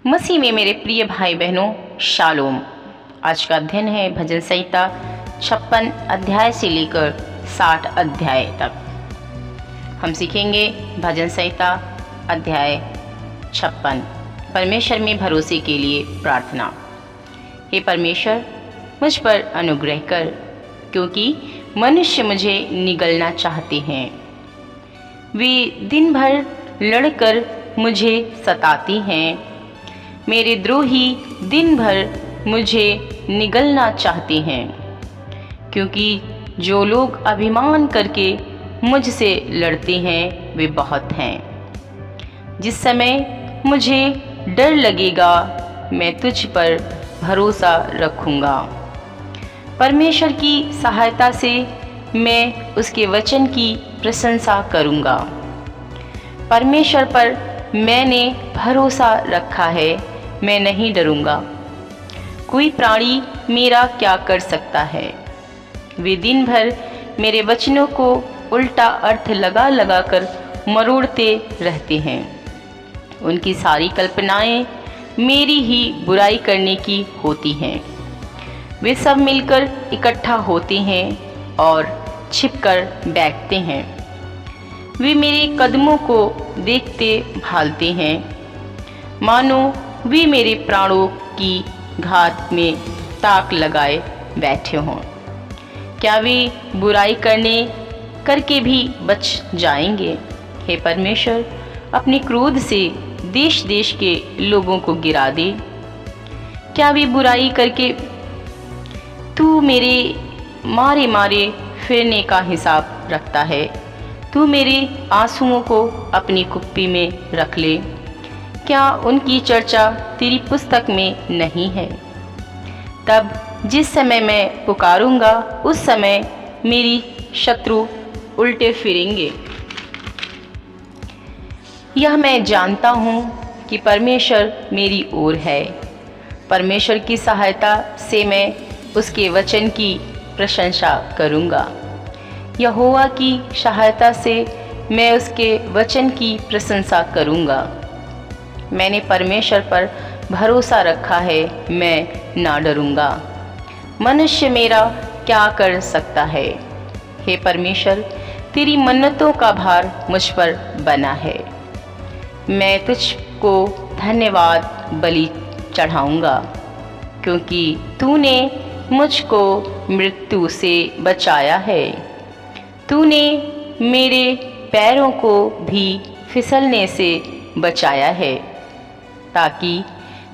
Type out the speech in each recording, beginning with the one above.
मसीह में मेरे प्रिय भाई बहनों, शालोम। आज का अध्ययन है भजन संहिता 56 अध्याय से लेकर 60 अध्याय तक। हम सीखेंगे भजन संहिता अध्याय 56, परमेश्वर में भरोसे के लिए प्रार्थना। हे परमेश्वर, मुझ पर अनुग्रह कर, क्योंकि मनुष्य मुझे निगलना चाहते हैं। वे दिन भर लड़कर मुझे सताती हैं। मेरे द्रोही दिन भर मुझे निगलना चाहते हैं, क्योंकि जो लोग अभिमान करके मुझसे लड़ते हैं वे बहुत हैं। जिस समय मुझे डर लगेगा मैं तुझ पर भरोसा रखूँगा। परमेश्वर की सहायता से मैं उसके वचन की प्रशंसा करूँगा। परमेश्वर पर मैंने भरोसा रखा है, मैं नहीं डरूँगा। कोई प्राणी मेरा क्या कर सकता है? वे दिन भर मेरे वचनों को उल्टा अर्थ लगा लगा कर मरोड़ते रहते हैं। उनकी सारी कल्पनाएं मेरी ही बुराई करने की होती हैं। वे सब मिलकर इकट्ठा होते हैं और छिपकर बैठते हैं। वे मेरे कदमों को देखते भालते हैं, मानो वे मेरे प्राणों की घात में ताक लगाए बैठे हों। क्या वे बुराई करके भी बच जाएंगे? हे परमेश्वर, अपने क्रोध से देश देश के लोगों को गिरा दे। क्या वे बुराई करके तू मेरे मारे मारे फिरने का हिसाब रखता है? तू मेरे आंसुओं को अपनी कुप्पी में रख ले। क्या उनकी चर्चा तेरी पुस्तक में नहीं है? तब जिस समय मैं पुकारूंगा उस समय मेरी शत्रु उल्टे फिरेंगे। यह मैं जानता हूँ कि परमेश्वर मेरी ओर है। परमेश्वर की सहायता से मैं उसके वचन की प्रशंसा करूँगा। यहोवा की सहायता से मैं उसके वचन की प्रशंसा करूँगा। मैंने परमेश्वर पर भरोसा रखा है, मैं ना डरूँगा। मनुष्य मेरा क्या कर सकता है? हे परमेश्वर, तेरी मन्नतों का भार मुझ पर बना है। मैं तुझको धन्यवाद बलि चढ़ाऊँगा, क्योंकि तूने मुझको मृत्यु से बचाया है। तूने मेरे पैरों को भी फिसलने से बचाया है, ताकि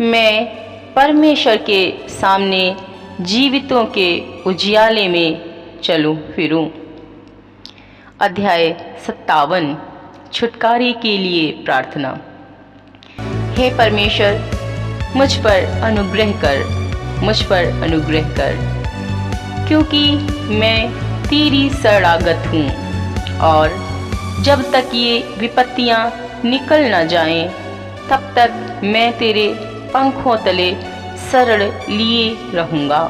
मैं परमेश्वर के सामने जीवितों के उजियाले में चलूं फिरूं। अध्याय 57, छुटकारे के लिए प्रार्थना। हे परमेश्वर, मुझ पर अनुग्रह कर, मुझ पर अनुग्रह कर, क्योंकि मैं तेरी शरणागत हूँ। और जब तक ये विपत्तियाँ निकल न जाएं, तब तक मैं तेरे पंखों तले शरण लिए रहूँगा।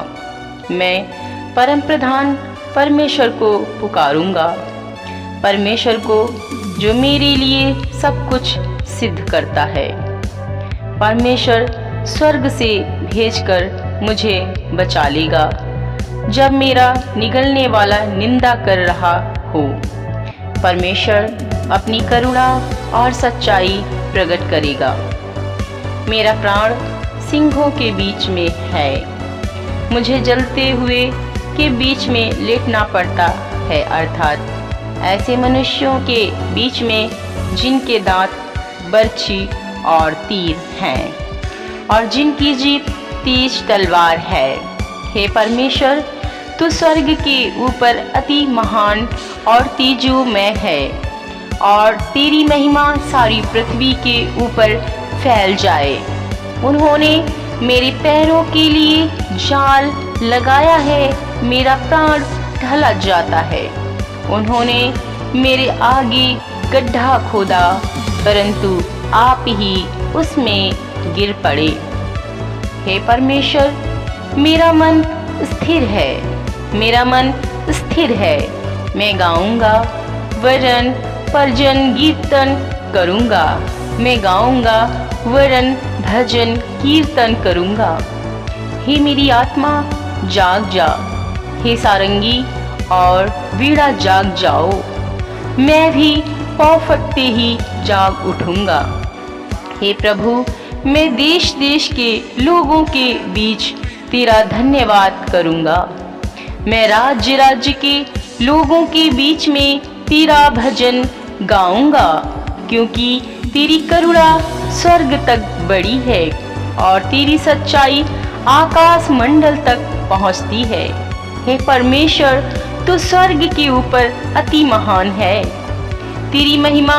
मैं परमप्रधान परमेश्वर को पुकारूँगा, परमेश्वर को जो मेरे लिए सब कुछ सिद्ध करता है। परमेश्वर स्वर्ग से भेजकर मुझे बचा लेगा, जब मेरा निगलने वाला निंदा कर रहा हो। परमेश्वर अपनी करुणा और सच्चाई प्रकट करेगा। मेरा प्राण सिंहों के बीच में है। मुझे जलते हुए के बीच में लेटना पड़ता है, अर्थात ऐसे मनुष्यों के बीच में जिनके दांत बर्छी और तीर हैं और जिनकी जीभ तेज तलवार है। हे परमेश्वर, तू स्वर्ग के ऊपर अति महान और तेजोमय है, और तेरी महिमा सारी पृथ्वी के ऊपर फैल जाए। उन्होंने मेरे पैरों के लिए जाल लगाया है, मेरा प्राण ढला जाता है। उन्होंने मेरे आगे गड्ढा खोदा, परंतु आप ही उसमें गिर पड़े। हे परमेश्वर, मेरा मन स्थिर है, मेरा मन स्थिर है। मैं गाऊंगा, वरन परजन कीर्तन करूंगा। मैं गाऊंगा, वरन भजन कीर्तन करूंगा। हे मेरी आत्मा जाग जा, हे सारंगी और वीणा जाग जाओ। मैं भी पाँव फटते ही जाग उठूंगा। हे प्रभु, मैं देश देश के लोगों के बीच तेरा धन्यवाद करूंगा। मैं राज्य राज्य के लोगों के बीच में तेरा भजन गाऊंगा, क्योंकि तेरी करुणा स्वर्ग तक बड़ी है और तेरी सच्चाई आकाश मंडल तक पहुंचती है। हे परमेश्वर, तू स्वर्ग के ऊपर अति महान है। तेरी महिमा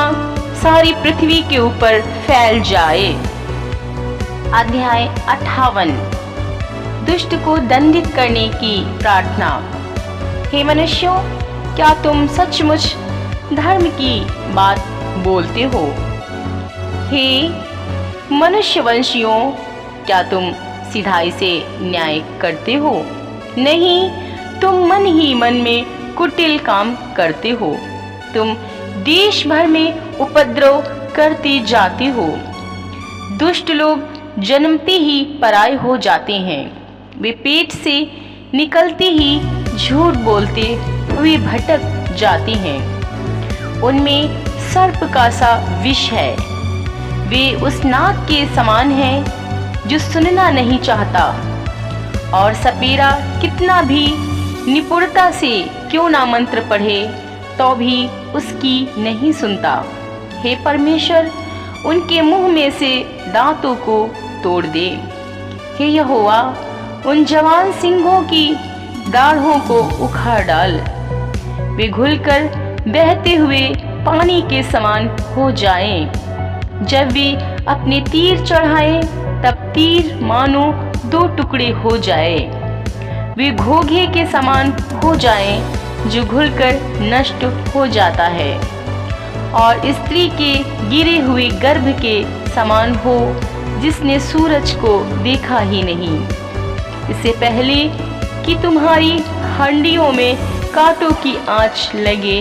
सारी पृथ्वी के ऊपर फैल जाए। अध्याय 58 दुष्ट को दंडित करने की प्रार्थना। हे मनुष्यों, क्या तुम सचमुच धर्म की बात बोलते हो? हे मनुष्यवंशियों, क्या तुम सिधाई से न्याय करते हो? नहीं, तुम मन ही मन में कुटिल काम करते हो। तुम देश भर में उपद्रव करते जाते हो। दुष्ट लोग जन्मते ही पराये हो जाते हैं। वे पेट से निकलते ही झूठ बोलते हुए भटक जाते हैं। उनमें सर्प का सा विष है। वे उस नाग के समान हैं जो सुनना नहीं चाहता, और सपेरा कितना भी निपुणता से क्यों ना मंत्र पढ़े तो भी उसकी नहीं सुनता। हे परमेश्वर, उनके मुंह में से दांतों को तोड़ दे। हे यहोवा, उन जवान सिंहों की दाढ़ों को उखाड़ डाल। वे घुलकर बहते हुए पानी के समान हो जाएं। जब वे अपने तीर चढ़ाएं, तब तीर मानो 2 टुकड़े हो जाए। वे घोघे के समान हो जाएं, जो घुलकर नष्ट हो जाता है, और स्त्री के गिरे हुए गर्भ के समान हो, जिसने सूरज को देखा ही नहीं। इससे पहले कि तुम्हारी हंडियों में कांटों की आंच लगे,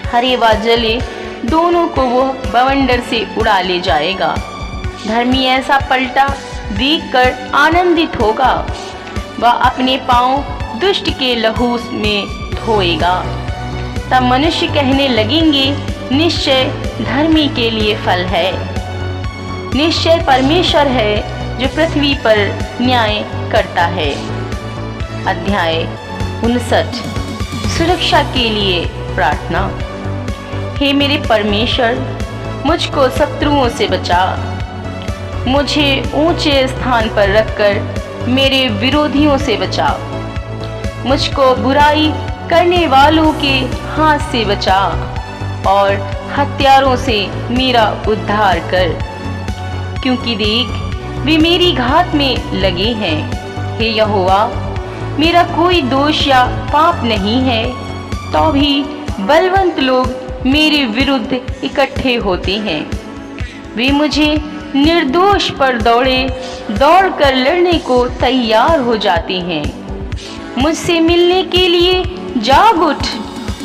हरे व जले दोनों को वो बवंडर से उड़ा ले जाएगा। धर्मी ऐसा पलटा देखकर आनंदित होगा। वह अपने पांव दुष्ट के लहू में धोएगा। तब मनुष्य कहने लगेंगे, निश्चय धर्मी के लिए फल है। निश्चय परमेश्वर है जो पृथ्वी पर न्याय करता है। अध्याय 59 सुरक्षा के लिए प्रार्थना। हे मेरे परमेश्वर, मुझको शत्रुओं से बचा। मुझे ऊंचे स्थान पर रखकर मेरे विरोधियों से बचा। मुझको बुराई करने वालों के हाथ से बचा और हत्यारों से मेरा उद्धार कर, क्योंकि देख, वे मेरी घात में लगे हैं। हे यहोवा, मेरा कोई दोष या पाप नहीं है, तो भी बलवंत लोग मेरे विरुद्ध इकट्ठे होते हैं। वे मुझे निर्दोष पर दौड़कर लड़ने को तैयार हो जाते हैं। मुझसे मिलने के लिए जाग उठ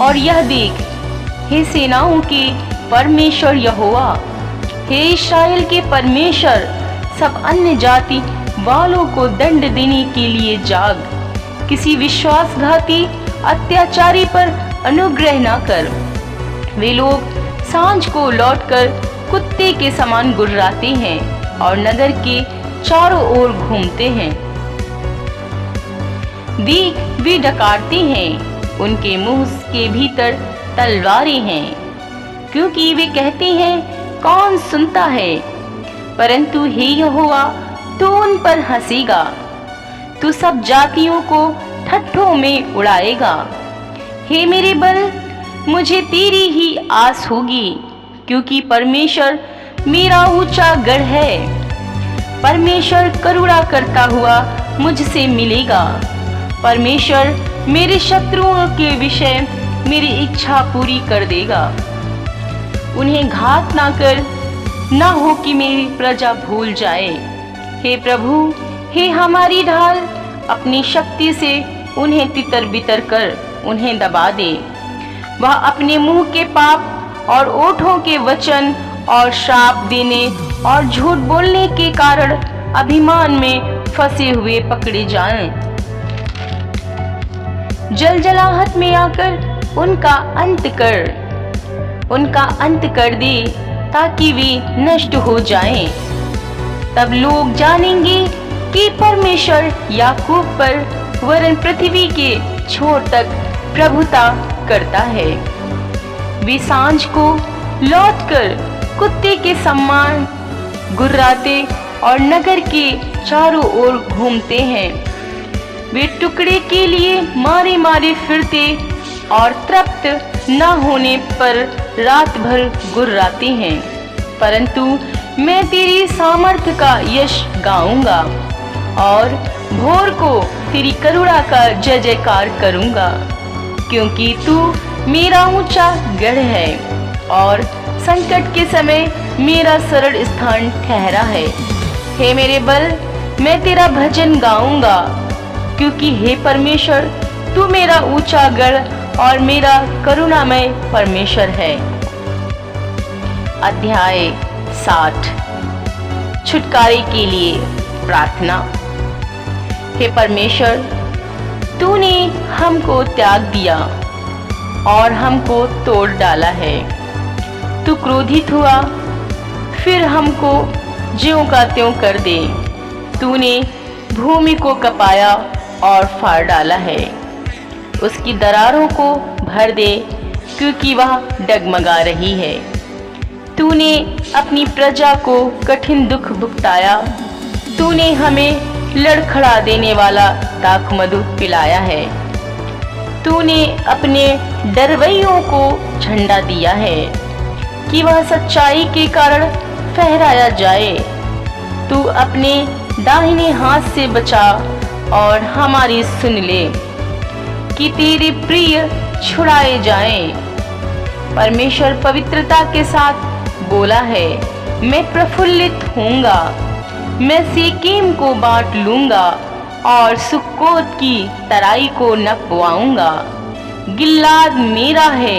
और यह देख। हे सेनाओं के परमेश्वर यहोवा, हे इस्राएल के परमेश्वर, सब अन्य जाति वालों को दंड देने के लिए जाग। किसी विश्वासघाती अत्याचारी पर अनुग्रह न कर। वे लोग सांझ को लौटकर कुत्ते के समान गुर्राते हैं और नगर के चारों ओर घूमते हैं। देख, वे डकारते हैं, उनके मुंह के भीतर तलवारें हैं, क्योंकि वे कहते हैं, कौन सुनता है? परंतु हे यहोवा, तू उन पर हंसेगा। तू सब जातियों को ठट्ठों में उड़ाएगा। हे मेरे बल, मुझे तेरी ही आस होगी, क्योंकि परमेश्वर मेरा ऊंचा गढ़ है। परमेश्वर करुणा करता हुआ मुझसे मिलेगा। परमेश्वर मेरे शत्रुओं के विषय मेरी इच्छा पूरी कर देगा। उन्हें घात ना कर, ना हो कि मेरी प्रजा भूल जाए। हे प्रभु, हे हमारी ढाल, अपनी शक्ति से उन्हें तितर बितर कर उन्हें दबा दे। वह अपने मुंह के पाप और ओठों के वचन और श्राप देने और झूठ बोलने के कारण अभिमान में फंसे हुए पकड़े जाएं। जलजलाहट में आकर उनका अंत कर दे ताकि वे नष्ट हो जाएं। तब लोग जानेंगे कि परमेश्वर याकूब पर वरन पृथ्वी के छोर तक प्रभुता करता है। वे सांझ को लौटकर कुत्ते के समान गुर्राते और नगर के चारों ओर घूमते हैं। वे टुकड़े के लिए मारे मारे फिरते और तृप्त न होने पर रात भर गुर्राते हैं। परंतु मैं तेरी सामर्थ्य का यश गाऊंगा और भोर को तेरी करुणा का जय जयकार करूंगा, क्योंकि तू मेरा ऊंचा गढ़ है और संकट के समय मेरा सरल स्थान ठहरा है। हे मेरे बल, मैं तेरा भजन गाऊंगा, क्योंकि हे परमेश्वर तू मेरा ऊंचा गढ़ और मेरा करुणामय परमेश्वर है। अध्याय 60 छुटकारे के लिए प्रार्थना। हे परमेश्वर, तूने हमको त्याग दिया और हमको तोड़ डाला है। तू क्रोधित हुआ, फिर हमको ज्यों का त्यों कर दे। तूने भूमि को कपाया और फाड़ डाला है। उसकी दरारों को भर दे, क्योंकि वह डगमगा रही है। तूने अपनी प्रजा को कठिन दुख भुगताया। तूने हमें लड़खड़ा देने वाला दाखमधु पिलाया है। तूने अपने डरवैयों को झंडा दिया है कि वह सच्चाई के कारण फहराया जाए। तू अपने दाहिने हाथ से बचा और हमारी सुन ले कि तेरे प्रिय छुड़ाए जाएं। परमेश्वर पवित्रता के साथ बोला है, मैं प्रफुल्लित होऊंगा। मैं सीकीम को बांट लूंगा और सुक्कोत की तराई को नपवाऊंगा। गिलाद मेरा है,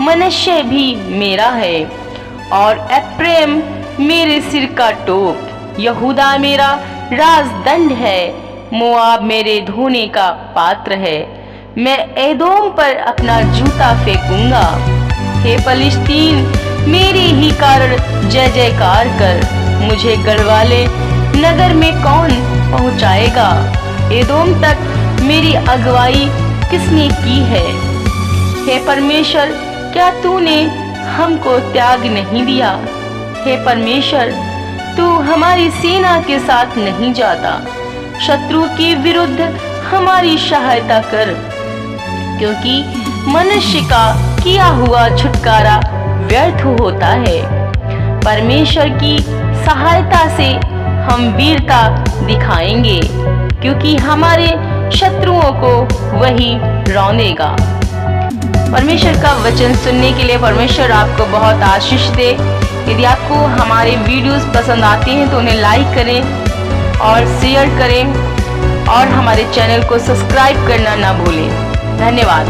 मनश्शे भी मेरा है और एफ्रेम मेरे सिर का टोप। यहूदा मेरा राजदंड है, मोआब मेरे धोने का पात्र है। मैं एदोम पर अपना जूता फेंकूंगा। हे फलिस्तीन, मेरे ही कारण जय जयकार कर। मुझे गढ़वाले नगर में कौन पहुंचाएगा? एदोम तक मेरी अगुवाई किसने की है? हे परमेश्वर, क्या तूने हमको त्याग नहीं दिया? हे परमेश्वर, तू हमारी सेना के साथ नहीं जाता। शत्रु के विरुद्ध हमारी सहायता कर, क्योंकि मनुष्य का किया हुआ छुटकारा व्यर्थ होता है। परमेश्वर की सहायता से हम वीरता दिखाएंगे, क्योंकि हमारे शत्रुओं को वही रौंदेगा। परमेश्वर का वचन सुनने के लिए परमेश्वर आपको बहुत आशीष दे। यदि आपको हमारे वीडियोस पसंद आते हैं तो उन्हें लाइक करें और शेयर करें और हमारे चैनल को सब्सक्राइब करना ना भूलें। धन्यवाद।